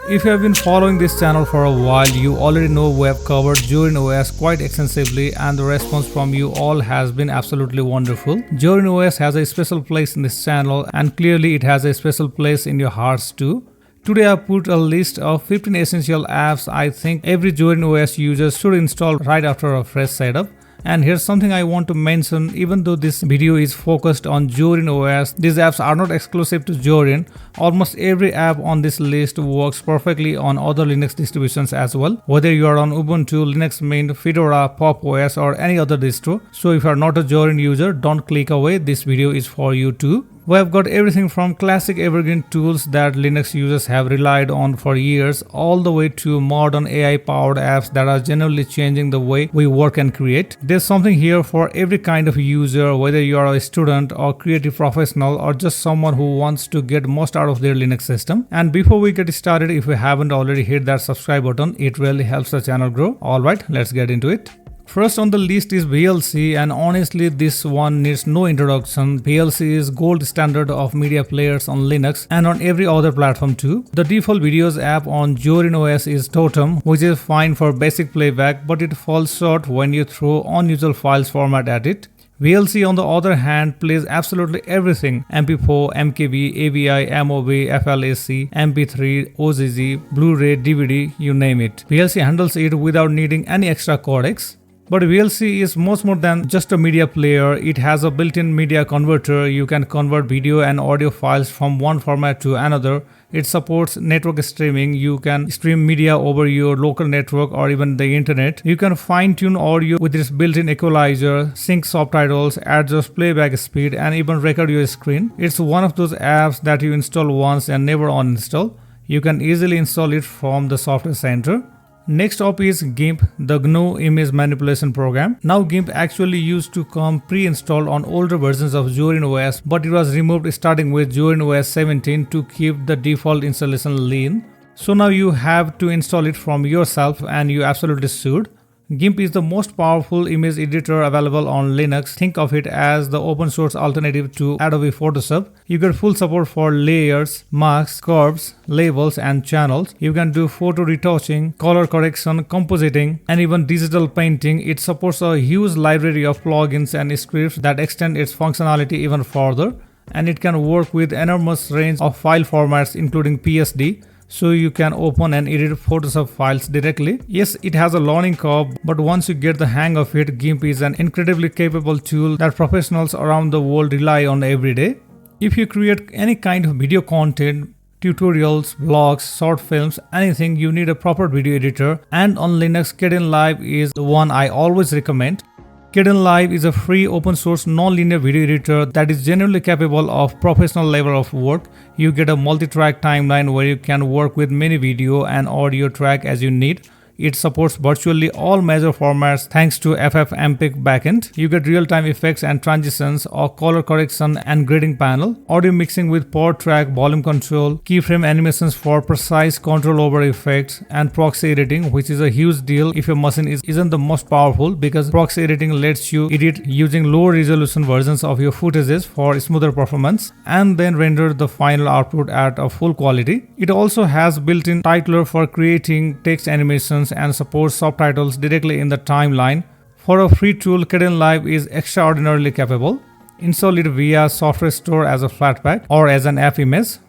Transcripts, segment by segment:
If you have been following this channel for a while, you already know we have covered Zorin OS quite extensively and the response from you all has been absolutely wonderful. Zorin OS has a special place in this channel and clearly it has a special place in your hearts too. Today I put a list of 15 essential apps I think every Zorin OS user should install right after a fresh setup. And here's something I want to mention, even though this video is focused on Zorin OS, these apps are not exclusive to Zorin. Almost every app on this list works perfectly on other Linux distributions as well, whether you are on Ubuntu, Linux Mint, Fedora, Pop OS or any other distro. So if you are not a Zorin user, don't click away, this video is for you too. We have got everything from classic evergreen tools that Linux users have relied on for years, all the way to modern AI-powered apps that are generally changing the way we work and create. There's something here for every kind of user, whether you are a student or creative professional or just someone who wants to get most out of their Linux system. And before we get started, if you haven't already hit that subscribe button, it really helps the channel grow. Alright, let's get into it. First on the list is VLC, and honestly this one needs no introduction. VLC is gold standard of media players on Linux and on every other platform too. The default videos app on Zorin OS is Totem, which is fine for basic playback, but it falls short when you throw unusual files format at it. VLC on the other hand plays absolutely everything: MP4, MKV, AVI, MOV, FLAC, MP3, OGG, Blu-ray, DVD, you name it. VLC handles it without needing any extra codecs. But VLC is much more than just a media player. It has a built-in media converter. You can convert video and audio files from one format to another. It supports network streaming. You can stream media over your local network or even the internet. You can fine-tune audio with its built-in equalizer, sync subtitles, adjust playback speed, and even record your screen. It's one of those apps that you install once and never uninstall. You can easily install it from the software center. Next up is GIMP, the GNU image manipulation program. Now GIMP actually used to come pre-installed on older versions of Zorin OS, but it was removed starting with Zorin OS 17 to keep the default installation lean. So now you have to install it from yourself, and you absolutely should. GIMP is the most powerful image editor available on Linux. Think of it as the open source alternative to Adobe Photoshop. You get full support for layers, masks, curves, labels and channels. You can do photo retouching, color correction, compositing and even digital painting. It supports a huge library of plugins and scripts that extend its functionality even further. And it can work with enormous range of file formats including PSD. So you can open and edit Photoshop files directly. Yes, it has a learning curve, but once you get the hang of it, GIMP is an incredibly capable tool that professionals around the world rely on every day. If you create any kind of video content, tutorials, vlogs, short films, anything, you need a proper video editor, and on Linux, Kdenlive is the one I always recommend. Kdenlive is a free open source non-linear video editor that is genuinely capable of professional level of work. You get a multi-track timeline where you can work with many video and audio track as you need. It supports virtually all major formats thanks to FFmpeg backend. You get real-time effects and transitions, or color correction and grading panel, audio mixing with per track volume control, keyframe animations for precise control over effects, and proxy editing, which is a huge deal if your machine isn't the most powerful, because proxy editing lets you edit using lower resolution versions of your footages for smoother performance and then render the final output at a full quality. It also has built-in titler for creating text animations and supports subtitles directly in the timeline. For a free tool, Kdenlive is extraordinarily capable. Install it via software store as a Flatpak or as an app image.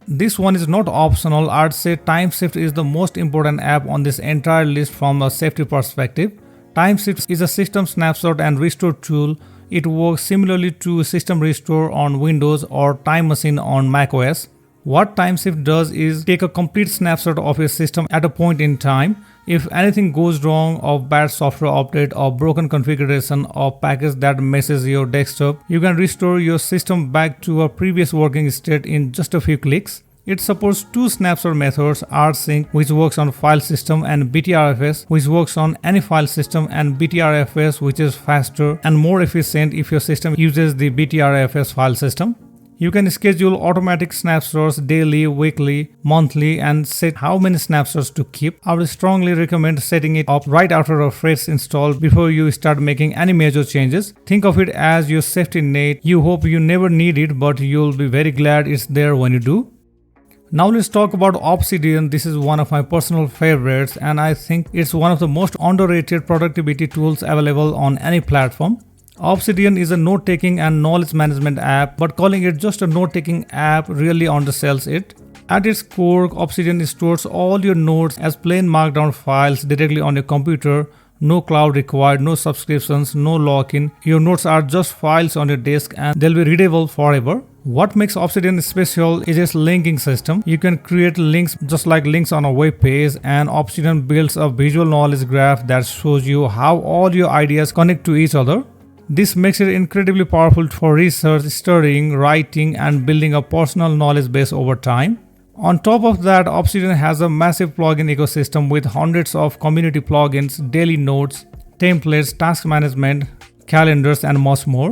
This one is not optional. I'd say TimeShift is the most important app on this entire list from a safety perspective. TimeShift is a system snapshot and restore tool. It works similarly to System Restore on Windows or Time Machine on macOS. What TimeShift does is take a complete snapshot of your system at a point in time. If anything goes wrong, or bad software update or broken configuration or package that messes your desktop, you can restore your system back to a previous working state in just a few clicks. It supports two snapshot methods, rsync, which works on file system, and btrfs, which works on any file system, and btrfs, which is faster and more efficient if your system uses the btrfs file system. You can schedule automatic snapshots daily, weekly, monthly, and set how many snapshots to keep. I would strongly recommend setting it up right after a fresh install before you start making any major changes. Think of it as your safety net. You hope you never need it, but you'll be very glad it's there when you do. Now let's talk about Obsidian. This is one of my personal favorites and I think it's one of the most underrated productivity tools available on any platform. Obsidian is a note-taking and knowledge management app, but calling it just a note-taking app really undersells it. At its core, Obsidian stores all your notes as plain markdown files directly on your computer. No cloud required, no subscriptions, no lock-in. Your notes are just files on your disk and they'll be readable forever. What makes Obsidian special is its linking system. You can create links just like links on a web page, and Obsidian builds a visual knowledge graph that shows you how all your ideas connect to each other. This makes it incredibly powerful for research, studying, writing, and building a personal knowledge base over time. On top of that, Obsidian has a massive plugin ecosystem with hundreds of community plugins, daily notes, templates, task management, calendars, and much more.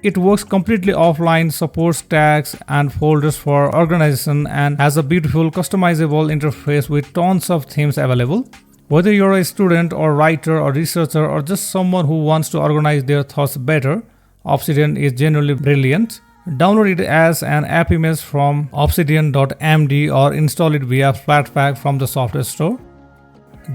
It works completely offline, supports tags and folders for organization, and has a beautiful customizable interface with tons of themes available. Whether you're a student or writer or researcher or just someone who wants to organize their thoughts better, Obsidian is genuinely brilliant. Download it as an app image from obsidian.md or install it via Flatpak from the software store.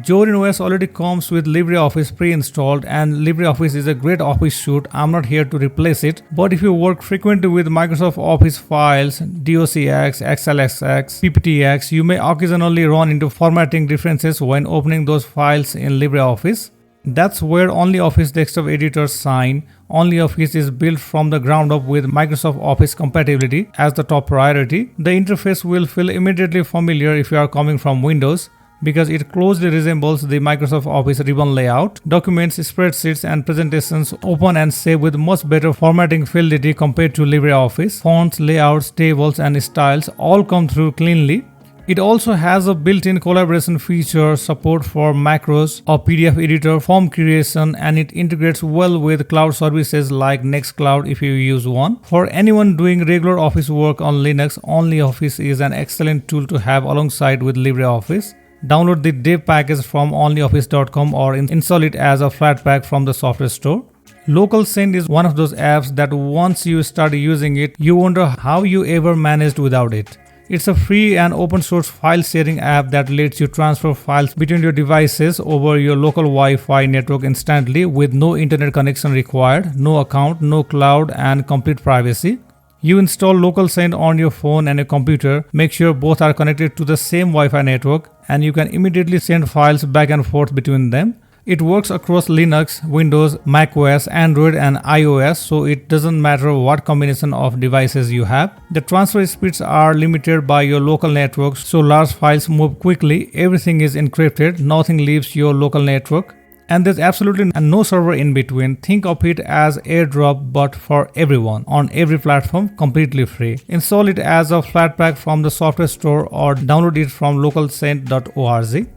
Zorin OS already comes with LibreOffice pre-installed, and LibreOffice is a great office suite. I'm not here to replace it, but if you work frequently with Microsoft Office files, DOCX, XLSX, PPTX, you may occasionally run into formatting differences when opening those files in LibreOffice. That's where OnlyOffice desktop editors shine. OnlyOffice is built from the ground up with Microsoft Office compatibility as the top priority. The interface will feel immediately familiar if you are coming from Windows, because it closely resembles the Microsoft Office ribbon layout. Documents, spreadsheets, and presentations open and save with much better formatting fidelity compared to LibreOffice. Fonts, layouts, tables, and styles all come through cleanly. It also has a built-in collaboration feature, support for macros, a PDF editor, form creation, and it integrates well with cloud services like Nextcloud if you use one. For anyone doing regular office work on Linux, OnlyOffice is an excellent tool to have alongside with LibreOffice. Download the dev package from onlyoffice.com or install it as a Flatpak from the software store. Local Send is one of those apps that once you start using it, you wonder how you ever managed without it. It's a free and open source file sharing app that lets you transfer files between your devices over your local Wi-Fi network instantly with no internet connection required, no account, no cloud, and complete privacy. You install Local Send on your phone and a computer, make sure both are connected to the same Wi-Fi network, and you can immediately send files back and forth between them. It works across Linux, Windows, macOS, Android, and iOS, so it doesn't matter what combination of devices you have. The transfer speeds are limited by your local network, so large files move quickly. Everything is encrypted, nothing leaves your local network, and there's absolutely no server in between. Think of it as AirDrop, but for everyone, on every platform, completely free. Install it as a Flatpak from the software store or download it from localsend.org.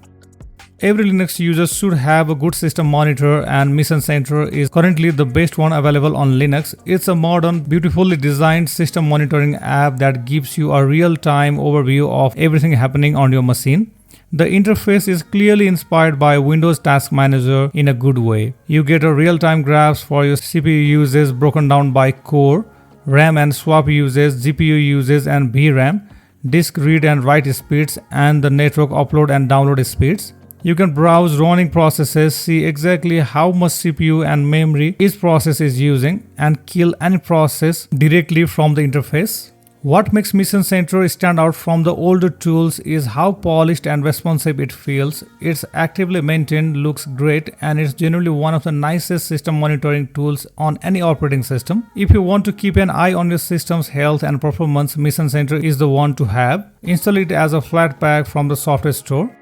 Every Linux user should have a good system monitor, and Mission Center is currently the best one available on Linux. It's a modern, beautifully designed system monitoring app that gives you a real-time overview of everything happening on your machine. The interface is clearly inspired by Windows Task Manager in a good way. You get a real-time graphs for your CPU usage broken down by core, RAM and swap usage, GPU usage and VRAM, disk read and write speeds, and the network upload and download speeds. You can browse running processes, see exactly how much CPU and memory each process is using, and kill any process directly from the interface. What makes Mission Center stand out from the older tools is how polished and responsive it feels. It's actively maintained, looks great, and it's generally one of the nicest system monitoring tools on any operating system. If you want to keep an eye on your system's health and performance, Mission Center is the one to have. Install it as a Flatpak from the software store.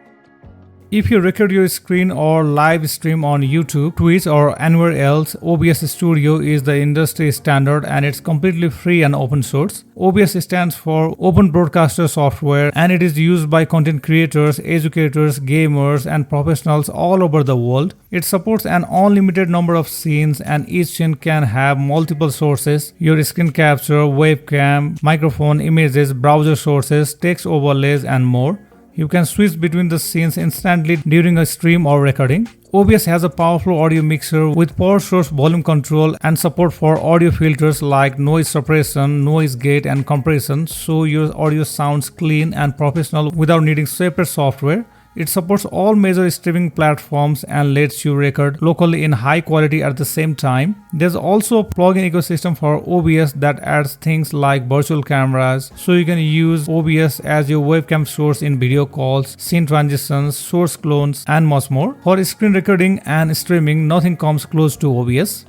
If you record your screen or live stream on YouTube, Twitch, or anywhere else, OBS Studio is the industry standard and it's completely free and open source. OBS stands for Open Broadcaster Software, and it is used by content creators, educators, gamers, and professionals all over the world. It supports an unlimited number of scenes, and each scene can have multiple sources: your screen capture, webcam, microphone, images, browser sources, text overlays, and more. You can switch between the scenes instantly during a stream or recording. OBS has a powerful audio mixer with power source volume control and support for audio filters like noise suppression, noise gate and compression, so your audio sounds clean and professional without needing separate software. It supports all major streaming platforms and lets you record locally in high quality at the same time. There's also a plugin ecosystem for OBS that adds things like virtual cameras, so you can use OBS as your webcam source in video calls, scene transitions, source clones, and much more. For screen recording and streaming, nothing comes close to OBS.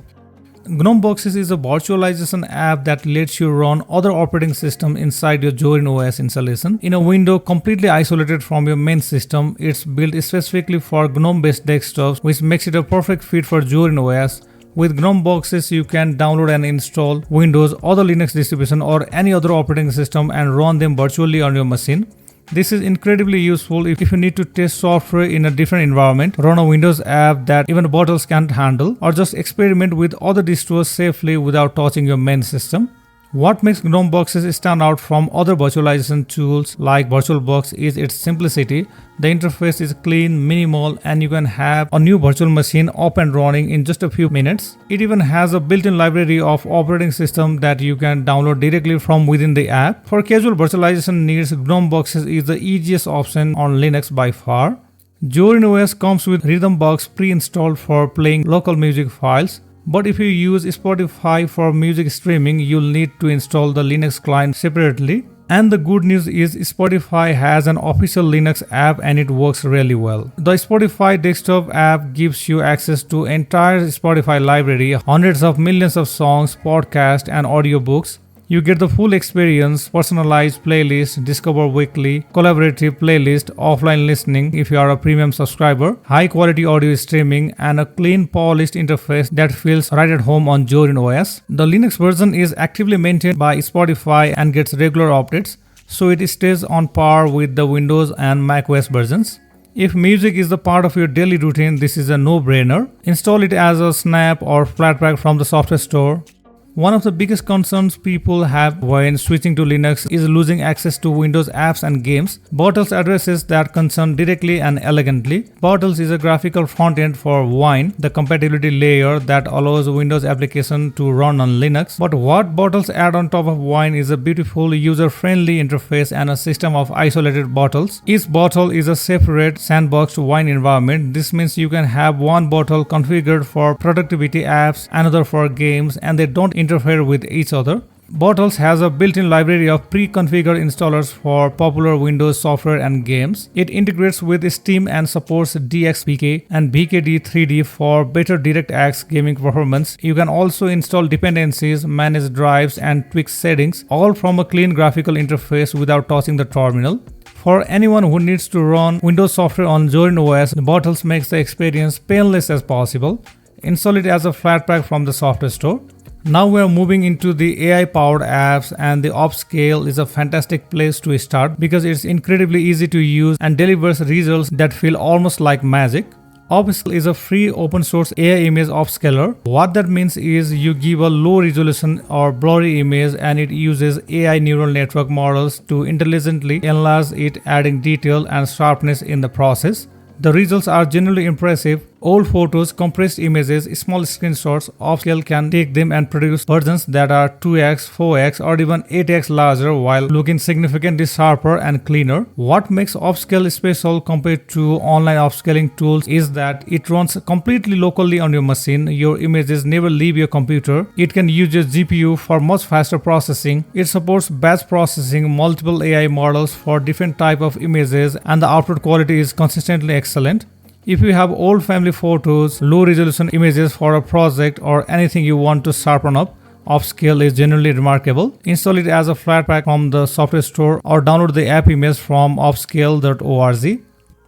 GNOME Boxes is a virtualization app that lets you run other operating systems inside your Zorin OS installation in a window completely isolated from your main system. It's built specifically for GNOME-based desktops, which makes it a perfect fit for Zorin OS. With GNOME Boxes, you can download and install Windows, other Linux distribution, or any other operating system and run them virtually on your machine. This is incredibly useful if you need to test software in a different environment, run a Windows app that even bottles can't handle, or just experiment with other distros safely without touching your main system. What makes GNOME Boxes stand out from other virtualization tools like VirtualBox is its simplicity. The interface is clean, minimal, and you can have a new virtual machine up and running in just a few minutes. It even has a built-in library of operating systems that you can download directly from within the app. For casual virtualization needs, GNOME Boxes is the easiest option on Linux by far. Zorin OS comes with Rhythmbox pre-installed for playing local music files. But if you use Spotify for music streaming, you'll need to install the Linux client separately. And the good news is Spotify has an official Linux app and it works really well. The Spotify desktop app gives you access to entire Spotify library, hundreds of millions of songs, podcasts, and audiobooks. You get the full experience, personalized playlist, discover weekly, collaborative playlist, offline listening if you are a premium subscriber, high quality audio streaming, and a clean polished interface that feels right at home on Zorin OS. The Linux version is actively maintained by Spotify and gets regular updates, so it stays on par with the Windows and macOS versions. If music is the part of your daily routine, this is a no-brainer. Install it as a snap or flatpak from the software store. One of the biggest concerns people have when switching to Linux is losing access to Windows apps and games. Bottles addresses that concern directly and elegantly. Bottles is a graphical front-end for Wine, the compatibility layer that allows Windows application to run on Linux. But what Bottles add on top of Wine is a beautiful user-friendly interface and a system of isolated bottles. Each bottle is a separate sandboxed Wine environment. This means you can have one bottle configured for productivity apps, another for games, and they don't interfere with each other. Bottles has a built-in library of pre-configured installers for popular Windows software and games. It integrates with Steam and supports DXPK and BKD3D for better DirectX gaming performance. You can also install dependencies, manage drives, and tweak settings, all from a clean graphical interface without touching the terminal. For anyone who needs to run Windows software on Zorin OS, Bottles makes the experience painless as possible. Install it as a flatpak from the software store. Now we are moving into the AI-powered apps, and the Upscale is a fantastic place to start because it's incredibly easy to use and delivers results that feel almost like magic. Upscale is a free open source AI image upscaler. What that means is you give a low resolution or blurry image and it uses AI neural network models to intelligently enlarge it, adding detail and sharpness in the process. The results are generally impressive. Old photos, compressed images, small screenshots, Upscale can take them and produce versions that are 2x, 4x, or even 8x larger while looking significantly sharper and cleaner. What makes Upscale special compared to online upscaling tools is that it runs completely locally on your machine. Your images never leave your computer. It can use your GPU for much faster processing. It supports batch processing, multiple AI models for different types of images, and the output quality is consistently excellent. If you have old family photos, low resolution images for a project, or anything you want to sharpen up, Upscale is genuinely remarkable. Install it as a flatpak from the software store or download the app image from upscale.org.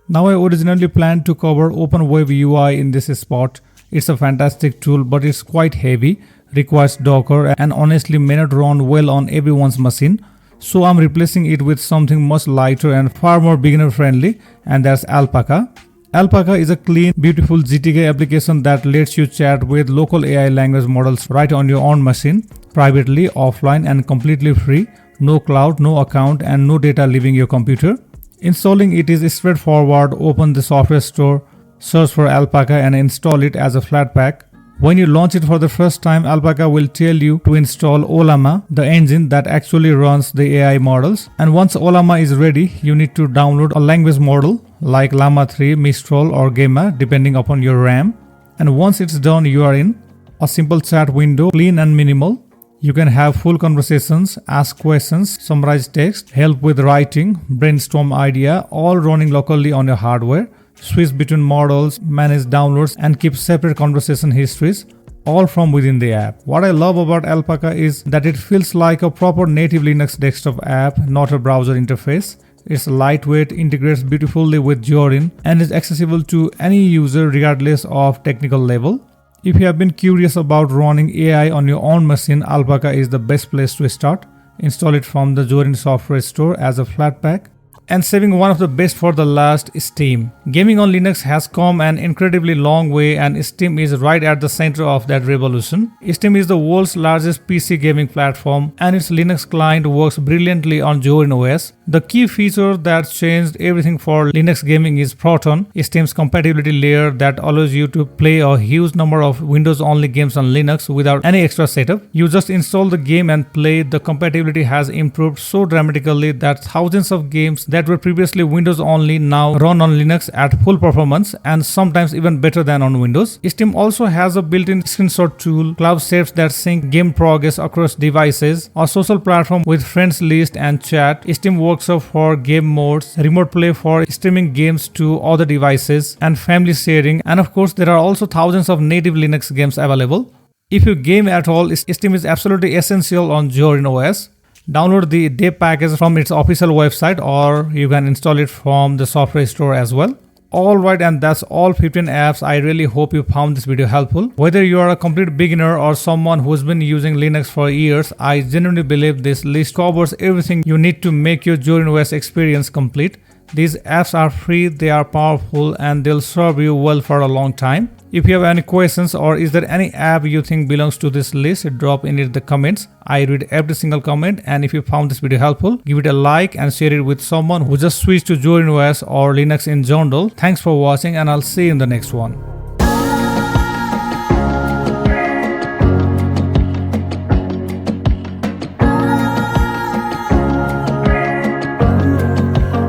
Now I originally planned to cover OpenWeb UI in this spot. It's a fantastic tool, but it's quite heavy, requires Docker, and honestly may not run well on everyone's machine. So I'm replacing it with something much lighter and far more beginner friendly, and that's Alpaca. Alpaca is a clean, beautiful GTK application that lets you chat with local AI language models right on your own machine, privately, offline, and completely free. No cloud, no account, and no data leaving your computer. Installing it is straightforward. Open the software store, search for Alpaca and install it as a Flatpak. When you launch it for the first time, Alpaca will tell you to install Ollama, the engine that actually runs the AI models. And once Ollama is ready, you need to download a language model like Llama 3, Mistral or Gamma depending upon your RAM. And once it's done, you are in. A simple chat window, clean and minimal. You can have full conversations, ask questions, summarize text, help with writing, brainstorm idea, all running locally on your hardware. Switch between models, manage downloads and keep separate conversation histories, all from within the app. What I love about Alpaca is that it feels like a proper native Linux desktop app, not a browser interface. It's lightweight, integrates beautifully with Zorin and is accessible to any user regardless of technical level. If you have been curious about running AI on your own machine, Alpaca is the best place to start. Install it from the Zorin software store as a Flatpak. And saving one of the best for the last, Steam. Gaming on Linux has come an incredibly long way and Steam is right at the center of that revolution. Steam is the world's largest PC gaming platform and its Linux client works brilliantly on Zorin OS. The key feature that changed everything for Linux gaming is Proton, Steam's compatibility layer that allows you to play a huge number of Windows-only games on Linux without any extra setup. You just install the game and play. The compatibility has improved so dramatically that thousands of games that were previously Windows only now run on Linux at full performance and sometimes even better than on Windows. Steam also has a built-in screenshot tool, cloud saves that sync game progress across devices, a social platform with friends list and chat, Steam Workshop for game modes, remote play for streaming games to other devices, and family sharing. And of course, there are also thousands of native Linux games available. If you game at all, Steam is absolutely essential on Zorin OS. Download the dev package from its official website or you can install it from the software store as well. Alright, and that's all 15 apps. I really hope you found this video helpful. Whether you are a complete beginner or someone who's been using Linux for years, I genuinely believe this list covers everything you need to make your Zorin OS experience complete. These apps are free, they are powerful, and they'll serve you well for a long time. If you have any questions or is there any app you think belongs to this list, drop in the comments. I read every single comment, and if you found this video helpful, give it a like and share it with someone who just switched to Zorin OS or Linux in general. Thanks for watching and I'll see you in the next one.